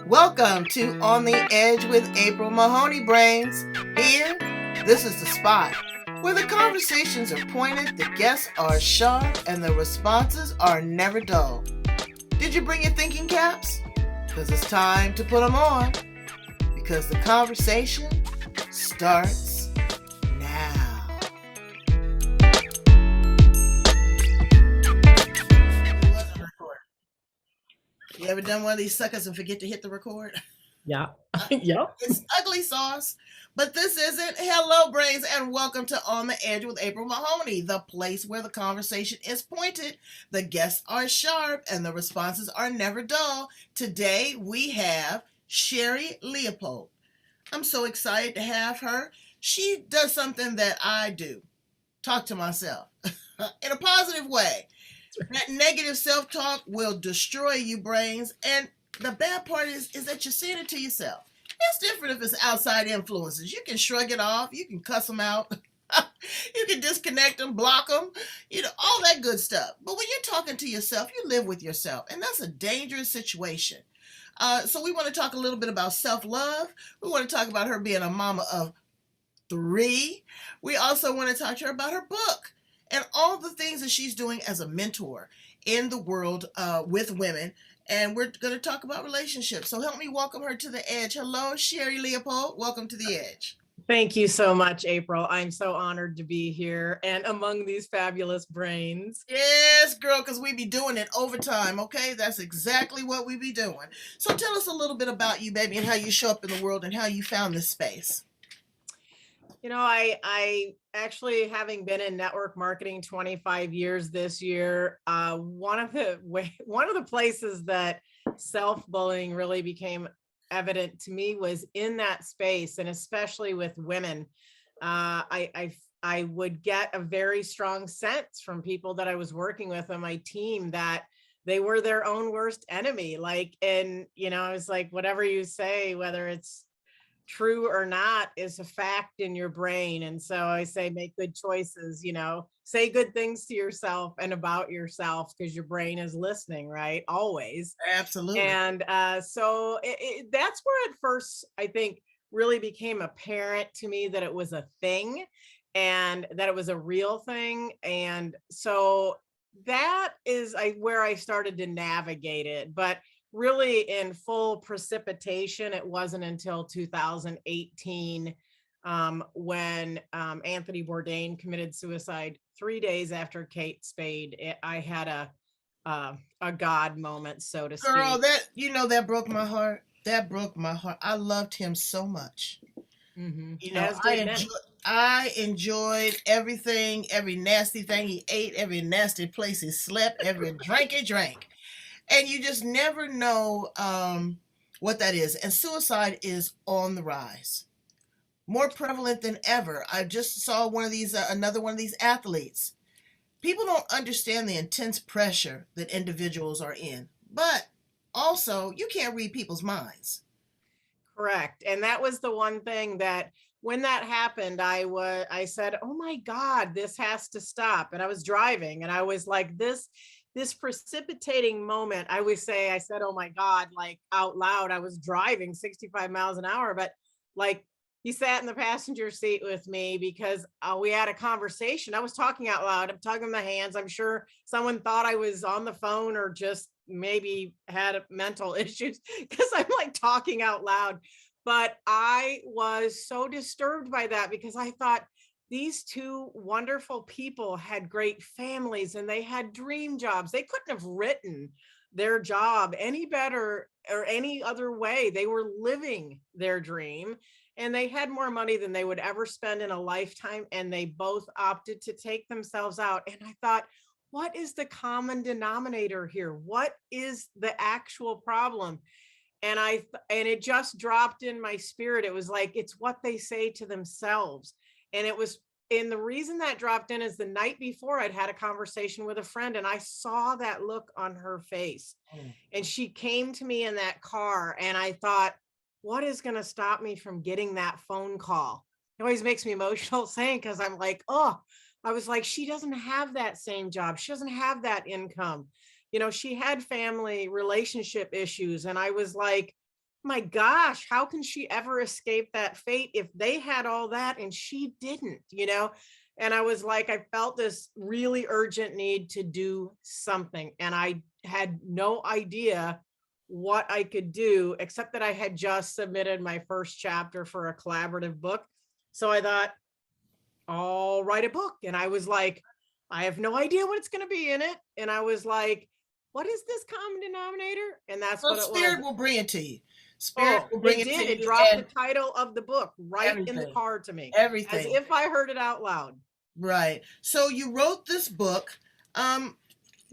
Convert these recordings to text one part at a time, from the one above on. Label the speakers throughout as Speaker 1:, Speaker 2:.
Speaker 1: Welcome to On the Edge with April Mahoney Brains. Here, this is the spot where the conversations are pointed, the guests are sharp, and the responses are never dull. Did you bring your thinking caps? Because it's time to put them on. Because the conversation starts now. You ever done one of these suckers and forget to hit the record?
Speaker 2: Yeah. Yep.
Speaker 1: It's ugly sauce, but this isn't. Hello, brains, and welcome to On the Edge with April Mahoney, the place where the conversation is pointed, the guests are sharp, and the responses are never dull. Today, we have Sherri Leopold. I'm so excited to have her. She does something that I do, talk to myself in a positive way. That negative self-talk will destroy you, brains, and the bad part is that you're saying it to yourself. It's different if it's outside influences. You can shrug it off. You can cuss them out. You can disconnect them, block them, all that good stuff. But when you're talking to yourself, you live with yourself, and that's a dangerous situation. So we want to talk a little bit about self-love. We want to talk about her being a mama of 3. We also want to talk to her about her book and all the things that she's doing as a mentor in the world with women. And we're going to talk about relationships. So help me welcome her to the edge. Hello, Sherri Leopold. Welcome to the edge.
Speaker 2: Thank you so much, April. I'm so honored to be here and among these fabulous brains.
Speaker 1: Yes, girl, because we be doing it overtime, okay? That's exactly what we be doing. So tell us a little bit about you, baby, and how you show up in the world and how you found this space.
Speaker 2: I actually, having been in network marketing 25 years this year, one of the places that self-bullying really became evident to me was in that space, and especially with women. I would get a very strong sense from people that I was working with on my team that they were their own worst enemy. I was like, whatever you say, whether it's true or not, is a fact in your brain. And so I say, make good choices, say good things to yourself and about yourself, because your brain is listening, right? Always.
Speaker 1: Absolutely.
Speaker 2: And so that's where at first, I think, really became apparent to me that it was a thing and that it was a real thing. And so that is where I started to navigate it. But really, in full precipitation, it wasn't until 2018 when Anthony Bourdain committed suicide 3 days after Kate Spade. I had a God moment, so to speak.
Speaker 1: Girl, that broke my heart. That broke my heart. I loved him so much.
Speaker 2: Mm-hmm.
Speaker 1: I enjoyed everything, every nasty thing he ate, every nasty place he slept, every drink he drank. And you just never know what that is. And suicide is on the rise, more prevalent than ever. I just saw another one of these athletes. People don't understand the intense pressure that individuals are in, but also you can't read people's minds.
Speaker 2: Correct. And that was the one thing that when that happened, I said, oh my God, this has to stop. And I was driving and I was like, this precipitating moment. I said, oh my God, like out loud. I was driving 65 miles an hour, but like he sat in the passenger seat with me because we had a conversation. I was talking out loud. I'm talking with my hands. I'm sure someone thought I was on the phone or just maybe had mental issues because I'm like talking out loud. But I was so disturbed by that because I thought, these two wonderful people had great families and they had dream jobs. They couldn't have written their job any better or any other way. They were living their dream and they had more money than they would ever spend in a lifetime. And they both opted to take themselves out. And I thought, what is the common denominator here? What is the actual problem? And it just dropped in my spirit. It was like, it's what they say to themselves. And the reason that dropped in is the night before I'd had a conversation with a friend and I saw that look on her face. And she came to me in that car and I thought, what is going to stop me from getting that phone call? It always makes me emotional saying, because I'm like, oh, I was like, she doesn't have that same job. She doesn't have that income. She had family relationship issues. And I was like, my gosh, how can she ever escape that fate if they had all that and she didn't, you know? And I was like, I felt this really urgent need to do something. And I had no idea what I could do, except that I had just submitted my first chapter for a collaborative book. So I thought, I'll write a book. And I was like, I have no idea what it's going to be in it. And I was like, what is this common denominator? And that's
Speaker 1: Well,
Speaker 2: what it was.
Speaker 1: spirit will bring it to you. Spirit
Speaker 2: Oh,
Speaker 1: will bring
Speaker 2: it
Speaker 1: it to
Speaker 2: did. It
Speaker 1: you,
Speaker 2: dropped the
Speaker 1: and
Speaker 2: title of the book right in the
Speaker 1: everything,
Speaker 2: car to me, as
Speaker 1: everything.
Speaker 2: if I heard it out loud.
Speaker 1: Right. So you wrote this book. Um,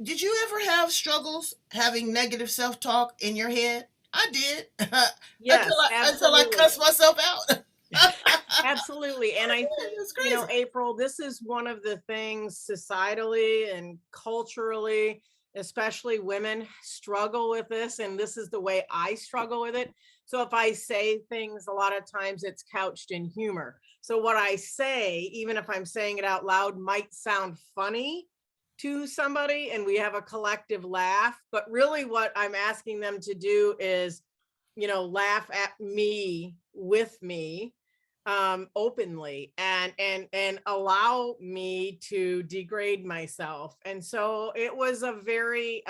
Speaker 1: did you ever have struggles having negative self-talk in your head? I did.
Speaker 2: Yes,
Speaker 1: Until I
Speaker 2: absolutely.
Speaker 1: cussed myself out.
Speaker 2: Absolutely. And I think,
Speaker 1: It's
Speaker 2: you know,
Speaker 1: crazy.
Speaker 2: April, this is one of the things societally and culturally, especially women struggle with this. And this is the way I struggle with it. So if I say things, a lot of times it's couched in humor. So what I say, even if I'm saying it out loud, might sound funny to somebody and we have a collective laugh. But really, what I'm asking them to do is, you know, laugh at me with me openly and allow me to degrade myself. And so it was a very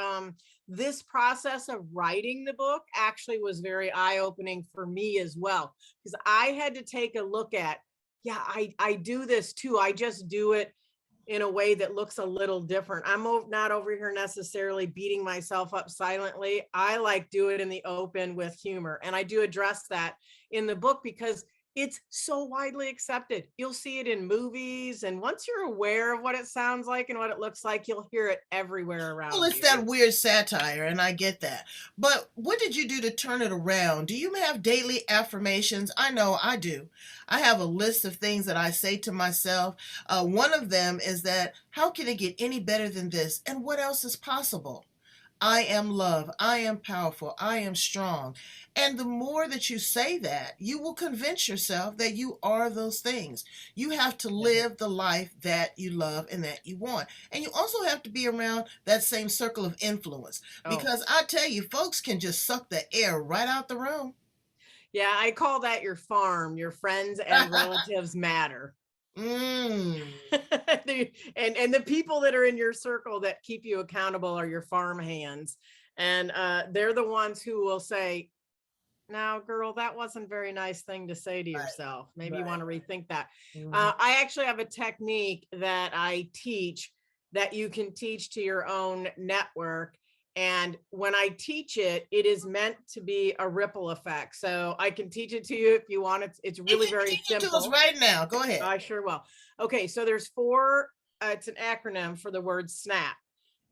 Speaker 2: this process of writing the book actually was very eye-opening for me as well, because I had to take a look at, yeah, I do this too. I just do it in a way that looks a little different. I'm not over here necessarily beating myself up silently. I like do it in the open with humor. And I do address that in the book because it's so widely accepted. You'll see it in movies. And once you're aware of what it sounds like and what it looks like, you'll hear it everywhere
Speaker 1: Well,
Speaker 2: around
Speaker 1: it's
Speaker 2: you.
Speaker 1: that weird satire, and I get that. But what did you do to turn it around? Do you have daily affirmations? I know I do. I have a list of things that I say to myself. One of them is that, how can it get any better than this? And what else is possible? I am love. I am powerful. I am strong. And the more that you say that, you will convince yourself that you are those things. You have to
Speaker 2: Yeah.
Speaker 1: live the life that you love and that you want. And you also have to be around that same circle of influence.
Speaker 2: Oh,
Speaker 1: Because I tell you, folks can just suck the air right out the room.
Speaker 2: yeah. I call that your farm. Your friends and relatives matter.
Speaker 1: Mm,
Speaker 2: And the people that are in your circle that keep you accountable are your farm hands, and they're the ones who will say, now girl, that wasn't a very nice thing to say to
Speaker 1: right,
Speaker 2: yourself, maybe you
Speaker 1: right.
Speaker 2: want to rethink that.
Speaker 1: Mhm.
Speaker 2: I actually have a technique that I teach that you can teach to your own network. And when I teach it, it is meant to be a ripple effect. So I can teach it to you if you want. It's really very
Speaker 1: Teach it to us
Speaker 2: simple.
Speaker 1: right now. Go ahead.
Speaker 2: I sure will. Okay, so there's four, it's an acronym for the word SNAP.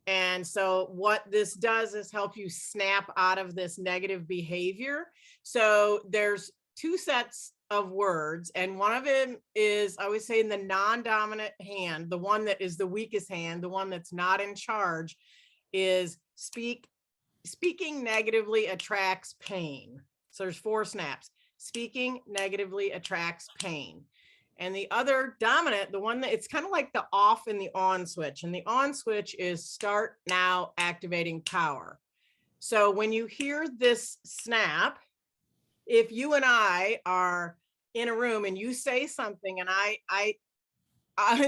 Speaker 2: And so what this does is help you snap out of this negative behavior. So there's two sets of words, and one of them is, I always say, in the non-dominant hand, the one that is the weakest hand, the one that's not in charge, is speaking negatively attracts pain. So there's four snaps. Speaking negatively attracts pain. And the other dominant, the one that it's kind of like the off and the on switch. And the on switch is start now activating power. So when you hear this snap, if you and I are in a room and you say something and I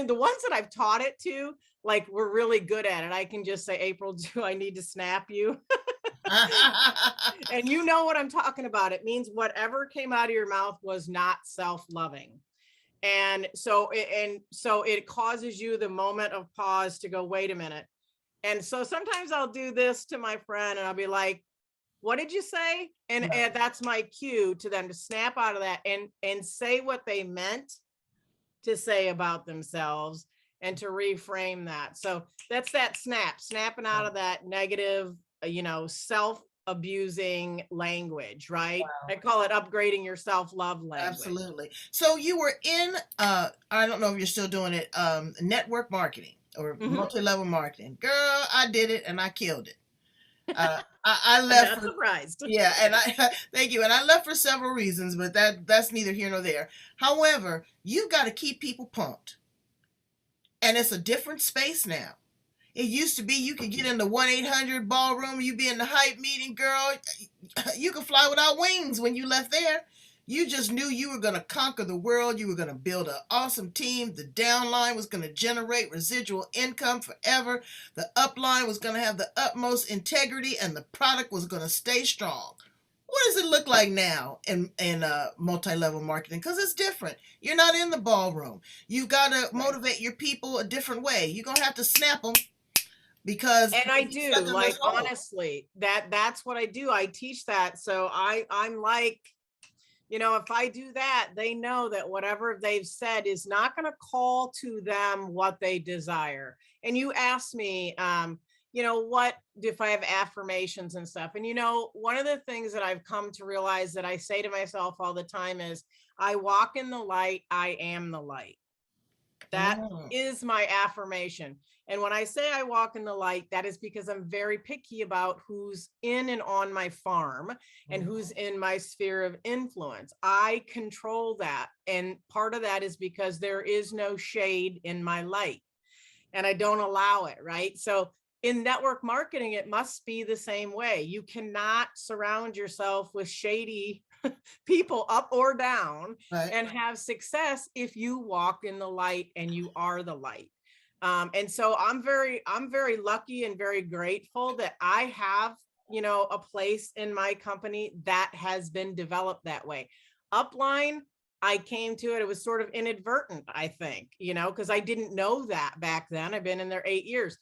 Speaker 2: the ones that I've taught it to, like we're really good at it. I can just say, April, do I need to snap you? And you know what I'm talking about. It means whatever came out of your mouth was not self-loving. And so it causes you the moment of pause to go, wait a minute. And so sometimes I'll do this to my friend and I'll be like, what did you say? And that's my cue to them to snap out of that and say what they meant to say about themselves and to reframe that. So that's that snapping out of that negative, self abusing language, right? I call it upgrading your self love language.
Speaker 1: Absolutely. So you were in I don't know if you're still doing it, network marketing or
Speaker 2: Mhm.
Speaker 1: multi-level marketing. Girl, I did it and I killed it. I
Speaker 2: I'm
Speaker 1: left
Speaker 2: not
Speaker 1: for
Speaker 2: surprised.
Speaker 1: yeah, and I thank you. And I left for several reasons, but that's neither here nor there. However, you've got to keep people pumped. And it's a different space now. It used to be you could get in the 1-800 ballroom, you be in the hype meeting, girl. You could fly without wings when you left there. You just knew you were going to conquer the world. You were going to build an awesome team. The downline was going to generate residual income forever. The upline was going to have the utmost integrity, and the product was going to stay strong. What does it look like now in multi-level marketing? Because it's different. You're not in the ballroom. You've got to motivate your people a different way. You're going to have to snap them because
Speaker 2: And I
Speaker 1: they're
Speaker 2: do,
Speaker 1: stuck in
Speaker 2: like,
Speaker 1: this hole.
Speaker 2: honestly, that's what I do. I teach that. So I'm like, if I do that, they know that whatever they've said is not going to call to them what they desire. And you asked me, what if I have affirmations and stuff? And, one of the things that I've come to realize that I say to myself all the time is, I walk in the light, I am the light. That
Speaker 1: Mm.
Speaker 2: is my affirmation. And when I say I walk in the light, that is because I'm very picky about who's in and on my farm and who's in my sphere of influence. I control that. And part of that is because there is no shade in my light and I don't allow it. Right. So in network marketing, it must be the same way. You cannot surround yourself with shady people up or down
Speaker 1: Right.
Speaker 2: and have success if you walk in the light and you are the light. And so I'm very lucky and very grateful that I have, a place in my company that has been developed that way. Upline, I came to it. It was sort of inadvertent, I think, because I didn't know that back then. I've been in there 8 years,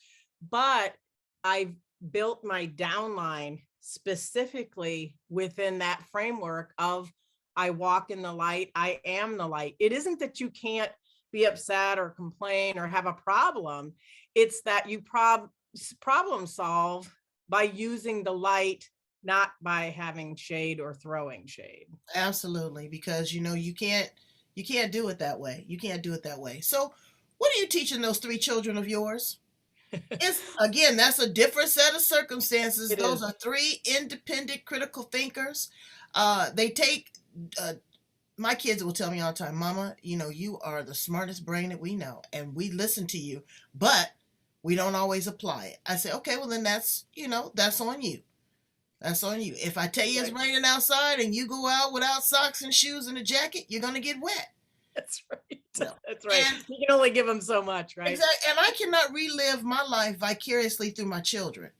Speaker 2: but I've built my downline specifically within that framework of I walk in the light, I am the light. It isn't that you can't be upset or complain or have a problem. It's that you problem solve by using the light, not by having shade or throwing shade.
Speaker 1: Absolutely, because you can't do it that way. You can't do it that way. So, what are you teaching those 3 children of yours? It's again, that's a different set of circumstances.
Speaker 2: It
Speaker 1: Those
Speaker 2: is.
Speaker 1: are 3 independent, critical thinkers. They take my kids will tell me all the time, Mama, you are the smartest brain that we know, and we listen to you, but we don't always apply it. I say, okay, well then that's on you. That's on you. If I tell you it's
Speaker 2: Right.
Speaker 1: raining outside and you go out without socks and shoes and a jacket, you're gonna get wet.
Speaker 2: That's right.
Speaker 1: You know?
Speaker 2: That's right.
Speaker 1: And
Speaker 2: You can only give them so much, right?
Speaker 1: exactly, and I cannot relive my life vicariously through my children.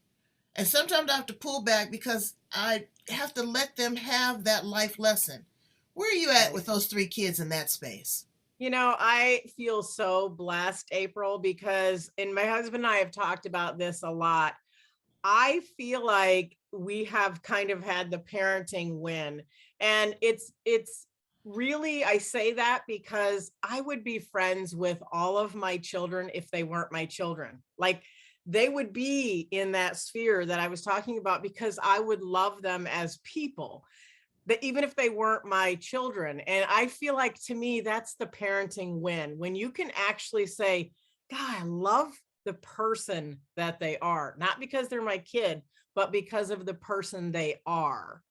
Speaker 1: And sometimes I have to pull back because I have to let them have that life lesson. Where are you at
Speaker 2: Right.
Speaker 1: with those 3 kids in that space?
Speaker 2: I feel so blessed, April, because, and my husband and I have talked about this a lot. I feel like we have kind of had the parenting win. And it's really, I say that because I would be friends with all of my children if they weren't my children. Like, they would be in that sphere that I was talking about because I would love them as people, that even if they weren't my children. And I feel like, to me, that's the parenting win, when you can actually say, God, I love the person that they are, not because they're my kid, but because of the person they are.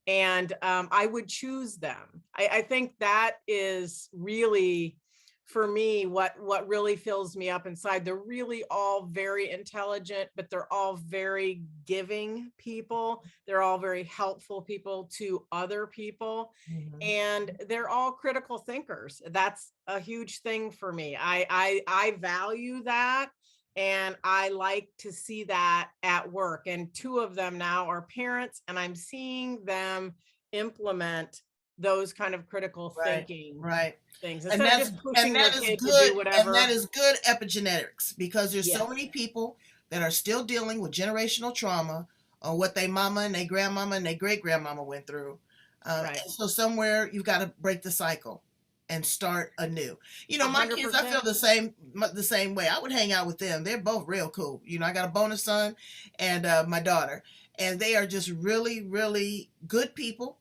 Speaker 2: And I would choose them. I think that is really, for me, what really fills me up inside. They're really all very intelligent, but they're all very giving people. They're all very helpful people to other people.
Speaker 1: Mhm.
Speaker 2: And they're all critical thinkers. That's a huge thing for me. I value that. And I like to see that at work. And 2 of them now are parents, and I'm seeing them implement those kind of critical
Speaker 1: Right,
Speaker 2: thinking
Speaker 1: right.
Speaker 2: things
Speaker 1: And
Speaker 2: instead of
Speaker 1: that's
Speaker 2: just
Speaker 1: and
Speaker 2: pushing their
Speaker 1: that is
Speaker 2: kid to
Speaker 1: good
Speaker 2: do
Speaker 1: and that
Speaker 2: whatever.
Speaker 1: is good epigenetics because there's so
Speaker 2: Yes.
Speaker 1: many people that are still dealing with generational trauma on what they mama and they grandmama and they great grandmama went through.
Speaker 2: Right.
Speaker 1: And so somewhere you've got to break the cycle and start anew.
Speaker 2: A
Speaker 1: My
Speaker 2: hundred
Speaker 1: kids, I feel
Speaker 2: percent.
Speaker 1: the same way. I would hang out with them. They're both real cool. I got a bonus son and my daughter, and they are just really, really good people.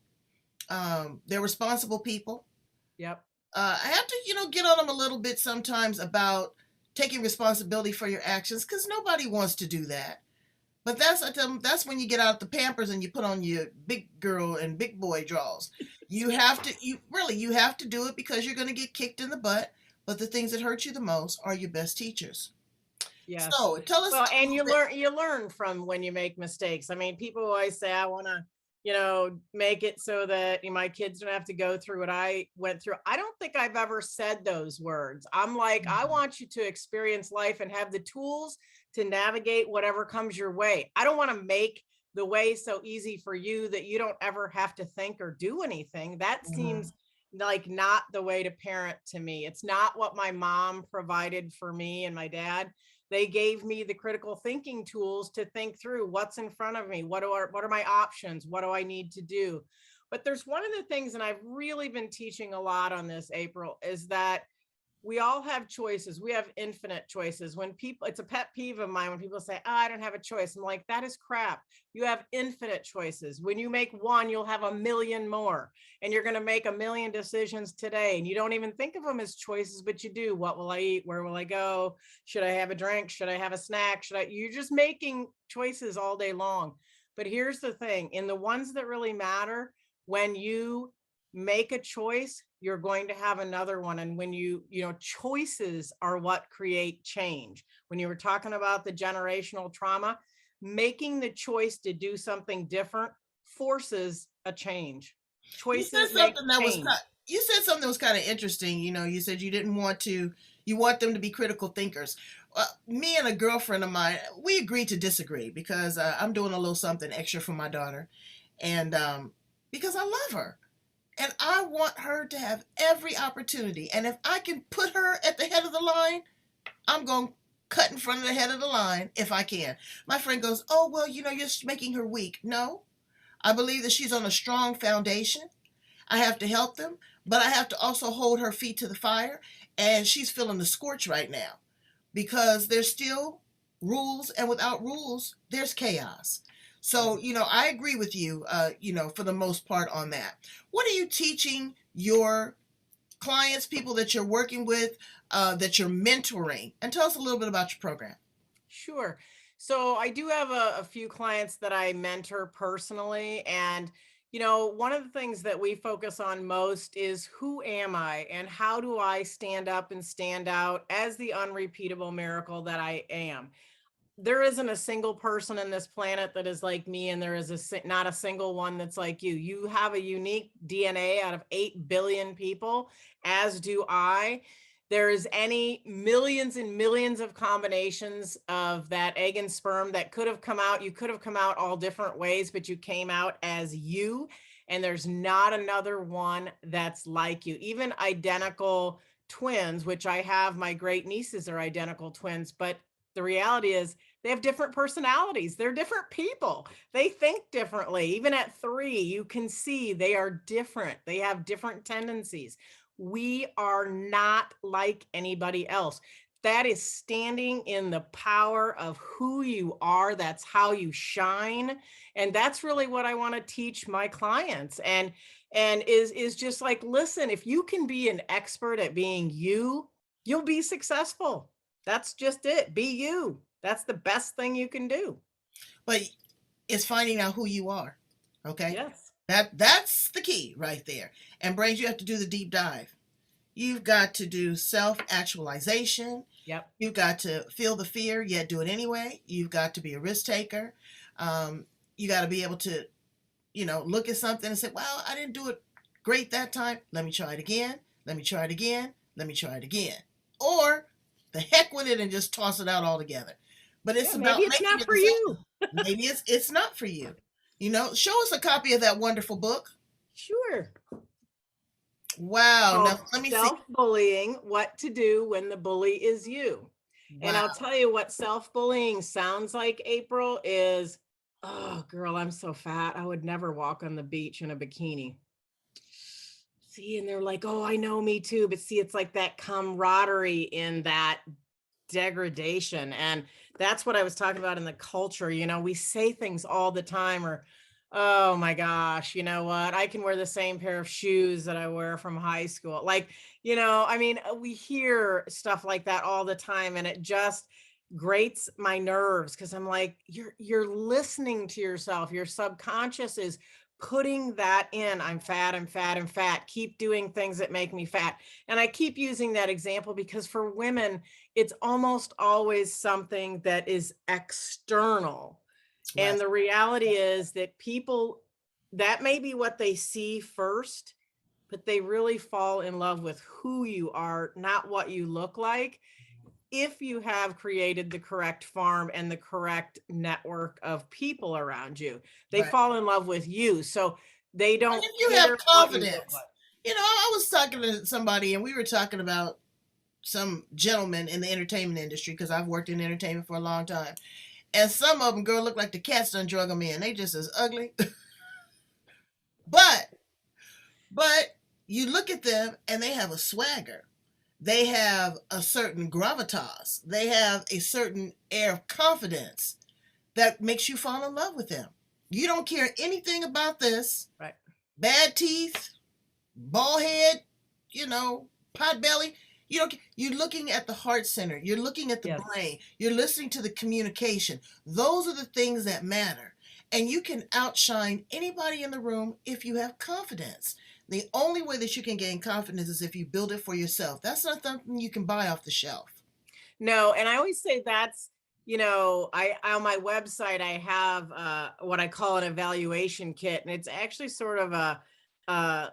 Speaker 1: They're responsible people.
Speaker 2: Yep.
Speaker 1: I have to, get on them a little bit sometimes about taking responsibility for your actions because nobody wants to do that. But I tell them, that's when you get out the Pampers and you put on your big girl and big boy draws. You have to do it because you're going to get kicked in the butt. But the things that hurt you the most are your best teachers.
Speaker 2: Yes.
Speaker 1: So tell us
Speaker 2: Well,
Speaker 1: a
Speaker 2: and
Speaker 1: little bit.
Speaker 2: you learn from when you make mistakes. I mean, people always say, I want to, make it so that my kids don't have to go through what I went through. I don't think I've ever said those words. I'm like, I
Speaker 1: Mhm.
Speaker 2: want you to experience life and have the tools to navigate whatever comes your way. I don't want to make the way so easy for you that you don't ever have to think or do anything. That
Speaker 1: Mhm.
Speaker 2: seems like not the way to parent to me. It's not what my mom provided for me and my dad. They gave me the critical thinking tools to think through what's in front of me. What are my options? What do I need to do? But there's one of the things, and I've really been teaching a lot on this, April, is that we all have choices. We have infinite choices. When people, it's a pet peeve of mine when people say, oh, I don't have a choice. I'm like, that is crap. You have infinite choices. When you make one, you'll have a million more, and you're going to make a million decisions today. And you don't even think of them as choices, but you do. What will I eat? Where will I go? Should I have a drink? Should I have a snack? You're just making choices all day long. But here's the thing, in the ones that really matter, when you make a choice, you're going to have another one. And when choices are what create change. When you were talking about the generational trauma, making the choice to do something different forces a change.
Speaker 1: You said
Speaker 2: Choices make
Speaker 1: something that was
Speaker 2: change.
Speaker 1: you said something that was kind of interesting. You said you didn't want to, you want them to be critical thinkers. Me and a girlfriend of mine, we agreed to disagree because I'm doing a little something extra for my daughter, and because I love her and I want her to have every opportunity. And if I can put her at the head of the line, I'm going to cut in front of the head of the line if I can. My friend goes, "Oh, well, you're making her weak." No, I believe that she's on a strong foundation. I have to help them, but I have to also hold her feet to the fire. And she's feeling the scorch right now because there's still rules, and without rules, there's chaos. So,
Speaker 2: Right.
Speaker 1: I agree with you, for the most part on that. What are you teaching your clients, people that you're working with, that you're mentoring? And tell us a little bit about your program.
Speaker 2: Sure. So I do have a few clients that I mentor personally. And, one of the things that we focus on most is who am I and how do I stand up and stand out as the unrepeatable miracle that I am? There isn't a single person in this planet that is like me, and there is not a single one that's like you. You have a unique DNA out of 8 billion people, as do I. There is any millions and millions of combinations of that egg and sperm that could have come out. You could have come out all different ways, but you came out as you, and there's not another one that's like you. Even identical twins, which I have, my great nieces are identical twins, but the reality is they have different personalities. They're different people. They think differently. Even at 3, you can see they are different. They have different tendencies. We are not like anybody else. That is standing in the power of who you are. That's how you shine. And that's really what I want to teach my clients. And is just like, listen, if you can be an expert at being you, you'll be successful. That's just it. Be you. That's the best thing you can do.
Speaker 1: But it's finding out who you are. Okay?
Speaker 2: Yes.
Speaker 1: That's the key right there. And brains, you have to do the deep dive. You've got to do self actualization.
Speaker 2: Yep.
Speaker 1: You've got to feel the fear, yet do it anyway. You've got to be a risk taker. You got to be able to, look at something and say, well, I didn't do it great that time. Let me try it again. Let me try it again. Let me try it again. Or the heck with it and just toss it out altogether. But it's
Speaker 2: Yeah, maybe
Speaker 1: about
Speaker 2: it's
Speaker 1: making
Speaker 2: not
Speaker 1: a
Speaker 2: for
Speaker 1: decision.
Speaker 2: you.
Speaker 1: Maybe it's not for you. Show us a copy of that wonderful book.
Speaker 2: Sure.
Speaker 1: Wow. Now
Speaker 2: Called
Speaker 1: let me see.
Speaker 2: Self-Bullying: What to Do When the Bully Is You. And
Speaker 1: Wow.
Speaker 2: I'll tell you what self-bullying sounds like, April, is, oh, girl, I'm so fat. I would never walk on the beach in a bikini. See, and they're like, oh, I know, me too. But see, it's like that camaraderie in that degradation. And that's what I was talking about in the culture. We say things all the time, or, oh my gosh, you know what? I can wear the same pair of shoes that I wear from high school. Like, I mean, we hear stuff like that all the time, and it just grates my nerves because I'm like, you're listening to yourself. Your subconscious is putting that in. I'm fat, I'm fat, I'm fat. Keep doing things that make me fat. And I keep using that example because for women, it's almost always something that is external.
Speaker 1: Right.
Speaker 2: And the reality is that people, that may be what they see first, but they really fall in love with who you are, not what you look like. If you have created the correct farm and the correct network of people around you, they
Speaker 1: Right.
Speaker 2: fall in love with you. So they
Speaker 1: And
Speaker 2: don't
Speaker 1: if you have
Speaker 2: care what you look
Speaker 1: confidence,
Speaker 2: like.
Speaker 1: I was talking to somebody and we were talking about some gentlemen in the entertainment industry because I've worked in entertainment for a long time. And some of them, girl, look like the cats done drug them in. They just as ugly. but, but you look at them and they have a swagger. They have a certain gravitas. They have a certain air of confidence that makes you fall in love with them. You don't care anything about this.
Speaker 2: Right.
Speaker 1: Bad teeth, bald head, you know, pot belly. You don't. You're looking at the heart center. You're looking at the
Speaker 2: Yes.
Speaker 1: brain. You're listening to the communication. Those are the things that matter. And you can outshine anybody in the room if you have confidence. The only way that you can gain confidence is if you build it for yourself. That's not something you can buy off the shelf.
Speaker 2: No, and I always say that's, I on my website I have what I call an evaluation kit, and it's actually sort of a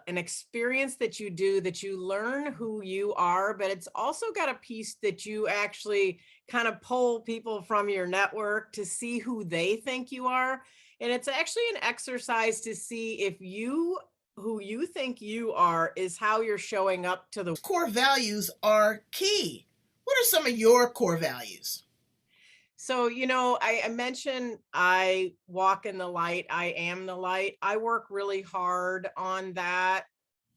Speaker 2: an experience that you do that you learn who you are, but it's also got a piece that you actually kind of pull people from your network to see who they think you are. And it's actually an exercise to see if you who you think you are is how you're showing up to the
Speaker 1: Core values are key. What are some of your core values?
Speaker 2: So, I mentioned I walk in the light, I am the light. I work really hard on that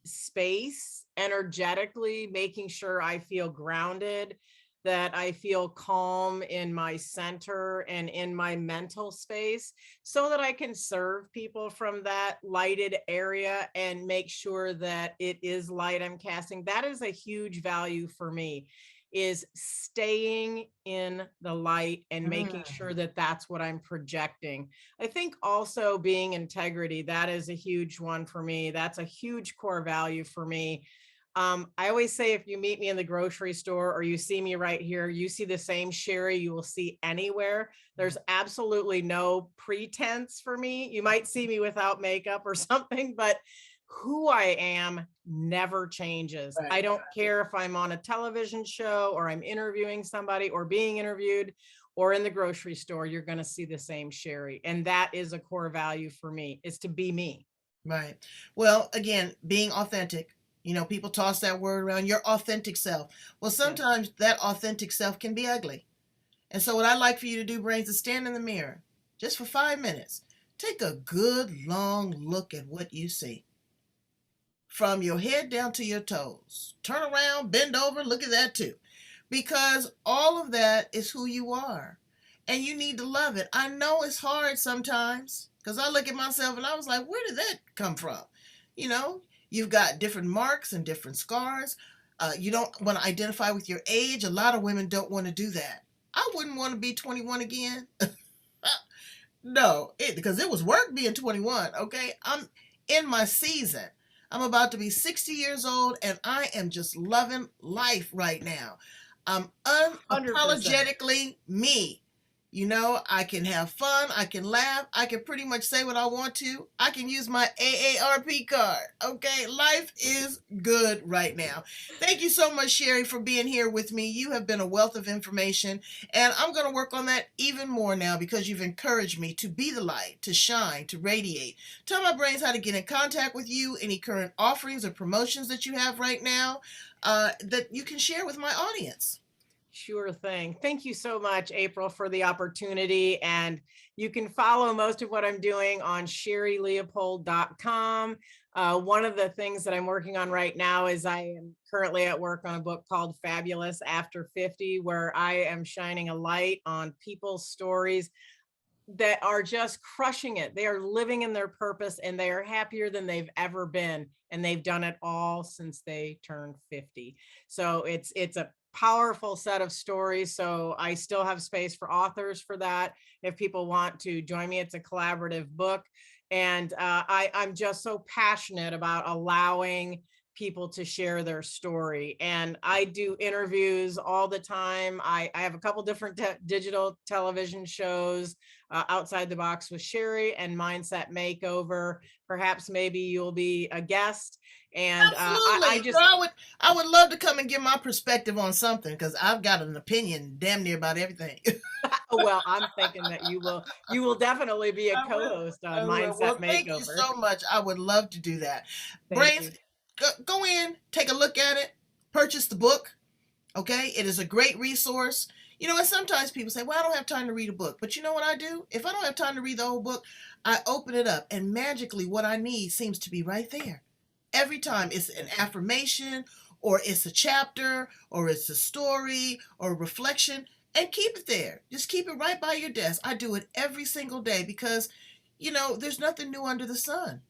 Speaker 2: space energetically, making sure I feel grounded, that I feel calm in my center and in my mental space so that I can serve people from that lighted area and make sure that it is light I'm casting. That is a huge value for me, is staying in the light and making sure that that's what I'm projecting. I think also being integrity, that is a huge one for me. That's a huge core value for me. I always say if you meet me in the grocery store or you see me right here, you see the same Sherri you will see anywhere. There's absolutely no pretense for me. You might see me without makeup or something, but who I am never changes.
Speaker 1: Right.
Speaker 2: I don't care if I'm on a television show or I'm interviewing somebody or being interviewed or in the grocery store, you're going to see the same Sherri. And that is a core value for me, is to be me.
Speaker 1: Right. Well, again, being authentic. People toss that word around, your authentic self. Well,
Speaker 2: Yes.
Speaker 1: sometimes that authentic self can be ugly. And so, what I'd like for you to do, Brains, is stand in the mirror just for 5 minutes. Take a good long look at what you see from your head down to your toes. Turn around, bend over, look at that too. Because all of that is who you are. And you need to love it. I know it's hard sometimes because I look at myself and I was like, where did that come from? You know, you've got different marks and different scars. You don't want to identify with your age. A lot of women don't want to do that. I wouldn't want to be 21 again. No, because it was work being 21. Okay, I'm in my season. I'm about to be 60 years old, and I am just loving life right now. I'm
Speaker 2: 100%.
Speaker 1: unapologetically me. I can have fun. I can laugh. I can pretty much say what I want to. I can use my AARP card. Okay, life is good right now. Thank you so much, Sherri, for being here with me. You have been a wealth of information. And I'm going to work on that even more now because you've encouraged me to be the light, to shine, to radiate. Tell my brains how to get in contact with you, any current offerings or promotions that you have right now that you can share with my audience.
Speaker 2: Sure thing. Thank you so much, April, for the opportunity. And you can follow most of what I'm doing on sherrileopold.com. One of the things that I'm working on right now is I am currently at work on a book called Fabulous After 50, where I am shining a light on people's stories that are just crushing it. They are living in their purpose and they are happier than they've ever been. And they've done it all since they turned 50. So it's a powerful set of stories. So I still have space for authors for that. If people want to join me, it's a collaborative book. And I'm just so passionate about allowing people to share their story. And I do interviews all the time. I have a couple different digital television shows, Outside the Box with Sherri and Mindset Makeover. Perhaps maybe you'll be a guest. And I
Speaker 1: Absolutely. So
Speaker 2: just,
Speaker 1: I would love to come and give my perspective on something because I've got an opinion damn near about everything.
Speaker 2: well, I'm thinking that you will definitely be a
Speaker 1: I will.
Speaker 2: co-host on
Speaker 1: I will.
Speaker 2: Mindset
Speaker 1: Well, thank you
Speaker 2: Makeover.
Speaker 1: so much. I would love to do that.
Speaker 2: Thank
Speaker 1: Brains,
Speaker 2: you.
Speaker 1: go in, take a look at it, purchase the book. Okay, it is a great resource. You know, and sometimes people say, well, I don't have time to read a book. But you know what I do? If I don't have time to read the whole book, I open it up and magically what I need seems to be right there. Every time it's an affirmation or it's a chapter or it's a story or a reflection, and keep it there. Just keep it right by your desk. I do it every single day because, you know, there's nothing new under the sun.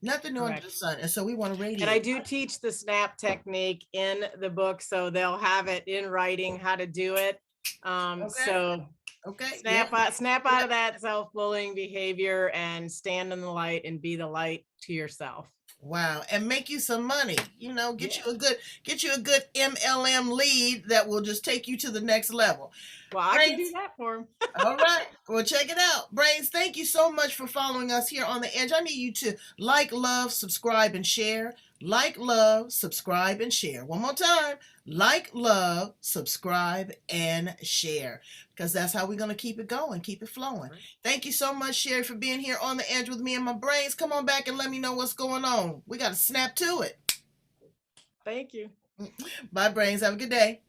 Speaker 1: Nothing new under the
Speaker 2: Correct.
Speaker 1: sun. And so we want to
Speaker 2: And I
Speaker 1: radiate.
Speaker 2: do teach the snap technique in the book, so they'll have it in writing how to do it.
Speaker 1: Okay.
Speaker 2: So
Speaker 1: Okay. Yep.
Speaker 2: snap out of that self-bullying behavior and stand in the light and be the light to yourself.
Speaker 1: Wow, and make you some money. You know,
Speaker 2: Yeah.
Speaker 1: get you a good MLM lead that will just take you to the next level.
Speaker 2: Well, I can do
Speaker 1: Brains,
Speaker 2: that for them.
Speaker 1: all right. Well, check it out. Brains, thank you so much for following us here on the Edge. I need you to like, love, subscribe, and share. Like, love, subscribe, and share. One more time. Like, love, subscribe, and share. Because that's how we're going to keep it going, keep it flowing. Thank you so much, Sherri, for being here on the Edge with me and my brains. Come on back and let me know what's going on. We got to snap to it.
Speaker 2: Thank you.
Speaker 1: Bye, brains. Have a good day.